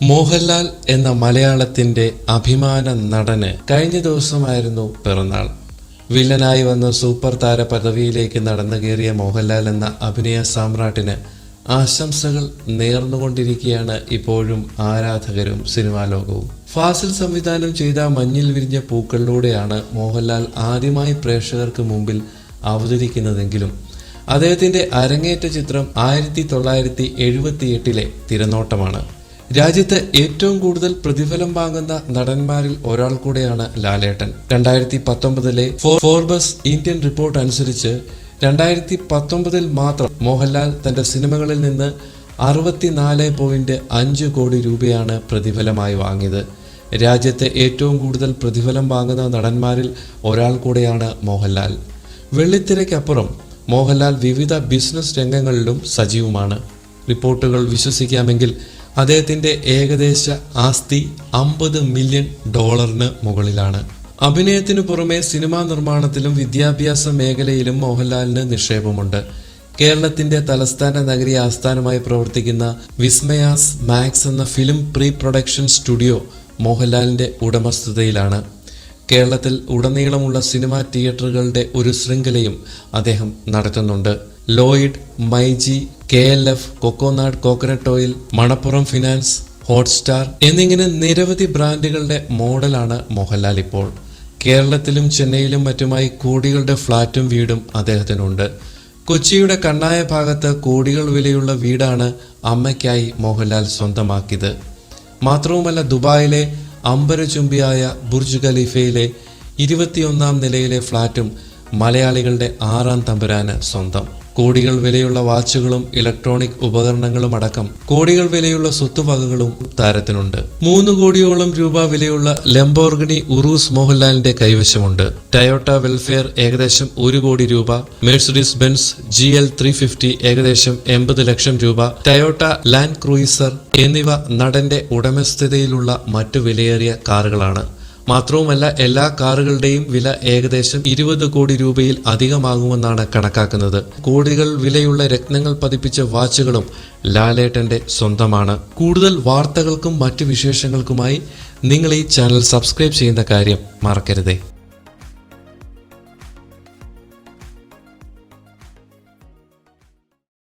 മോഹൻലാൽ എന്ന മലയാളത്തിന്റെ അഭിമാന നടന് കഴിഞ്ഞ ദിവസമായിരുന്നു പിറന്നാൾ. വില്ലനായി വന്ന് സൂപ്പർ താര പദവിയിലേക്ക് നടന്നു കയറിയ മോഹൻലാൽ എന്ന അഭിനയ സാമ്രാട്ടിന് ആശംസകൾ നേർന്നുകൊണ്ടിരിക്കുകയാണ് ഇപ്പോഴും ആരാധകരും സിനിമാ ലോകവും. ഫാസിൽ സംവിധാനം ചെയ്ത മഞ്ഞിൽ വിരിഞ്ഞ പൂക്കളിലൂടെയാണ് മോഹൻലാൽ ആദ്യമായി പ്രേക്ഷകർക്ക് മുമ്പിൽ അവതരിക്കുന്നതെങ്കിലും അദ്ദേഹത്തിന്റെ അരങ്ങേറ്റ ചിത്രം 1978 തിരനോട്ടമാണ്. രാജ്യത്ത് ഏറ്റവും കൂടുതൽ പ്രതിഫലം വാങ്ങുന്ന നടന്മാരിൽ ഒരാൾ കൂടെയാണ് ലാലേട്ടൻ. 2019 ഫോർബ്സ് ഇന്ത്യൻ റിപ്പോർട്ട് അനുസരിച്ച് 2019 മാത്രം മോഹൻലാൽ തന്റെ സിനിമകളിൽ നിന്ന് 64.5 കോടി രൂപയാണ് പ്രതിഫലമായി വാങ്ങിയത്. രാജ്യത്തെ ഏറ്റവും കൂടുതൽ പ്രതിഫലം വാങ്ങുന്ന നടന്മാരിൽ ഒരാൾ കൂടെയാണ് മോഹൻലാൽ. വെള്ളിത്തിരയ്ക്കപ്പുറം മോഹൻലാൽ വിവിധ ബിസിനസ് രംഗങ്ങളിലും സജീവമാണ്. റിപ്പോർട്ടുകൾ വിശ്വസിക്കാമെങ്കിൽ അദ്ദേഹത്തിന്റെ ഏകദേശ ആസ്തി $50 മില്യൺ മുകളിലാണ്. അഭിനയത്തിനു പുറമെ സിനിമാ നിർമ്മാണത്തിലും വിദ്യാഭ്യാസ മേഖലയിലും മോഹൻലാലിന് നിക്ഷേപമുണ്ട്. കേരളത്തിന്റെ തലസ്ഥാന നഗരി ആസ്ഥാനമായി പ്രവർത്തിക്കുന്ന വിസ്മയാസ് മാക്സ് എന്ന ഫിലിം പ്രീ പ്രൊഡക്ഷൻ സ്റ്റുഡിയോ മോഹൻലാലിന്റെ ഉടമസ്ഥതയിലാണ്. കേരളത്തിൽ ഉടനീളമുള്ള സിനിമാ തിയേറ്ററുകളുടെ ഒരു ശൃംഖലയും അദ്ദേഹം നടത്തുന്നുണ്ട്. ലോയിഡ്, മൈജി, KLF, കൊക്കോനാട് coconut oil, Manappuram Finance, Hotstar എന്നിങ്ങനെ നിരവധി ബ്രാൻഡുകളുടെ മോഡലാണ് മോഹൻലാൽ ഇപ്പോൾ. കേരളത്തിലും ചെന്നൈയിലും മറ്റുമായി കോടികളുടെ ഫ്ളാറ്റും വീടും അദ്ദേഹത്തിനുണ്ട്. കൊച്ചിയുടെ കണ്ണായ ഭാഗത്ത് കോടികൾ വിലയുള്ള വീടാണ് അമ്മയ്ക്കായി മോഹൻലാൽ സ്വന്തമാക്കിയത്. മാത്രവുമല്ല, ദുബായിലെ അമ്പരചുംബിയായ ബുർജ് ഖലീഫയിലെ 21ാം നിലയിലെ ഫ്ളാറ്റും മലയാളികളുടെ 6ാം തമ്പുരാന് സ്വന്തം. കോടികൾ വിലയുള്ള വാച്ചുകളും ഇലക്ട്രോണിക് ഉപകരണങ്ങളും അടക്കം കോടികൾ വിലയുള്ള സ്വത്തുവകകളും താരത്തിനുണ്ട്. 3 കോടിയോളം രൂപ വിലയുള്ള ലംബോർഗിനി ഉറൂസ് മോഹൻലാലിന്റെ കൈവശമുണ്ട്. ടയോട്ട വെൽഫെയർ ഏകദേശം 1 കോടി രൂപ, മെഴ്സിഡീസ് ബെൻസ് GL 350 ഏകദേശം 80 ലക്ഷം രൂപ, ടയോട്ട ലാൻഡ് ക്രൂയിസർ എന്നിവ നടന്റെ ഉടമസ്ഥതയിലുള്ള മറ്റു വിലയേറിയ കാറുകളാണ്. മാത്രവുമല്ല, എല്ലാ കാറുകളുടെയും വില ഏകദേശം 20 കോടി രൂപയിൽ അധികമാകുമെന്നാണ് കണക്കാക്കുന്നത്. കോടികൾ വിലയുള്ള രത്നങ്ങൾ പതിപ്പിച്ച വാച്ചുകളും ലാലേട്ടന്റെ സ്വന്തമാണ്. കൂടുതൽ വാർത്തകൾക്കും മറ്റു വിശേഷങ്ങൾക്കുമായി നിങ്ങൾ ഈ ചാനൽ സബ്സ്ക്രൈബ് ചെയ്യുന്ന കാര്യം മറക്കരുതേ.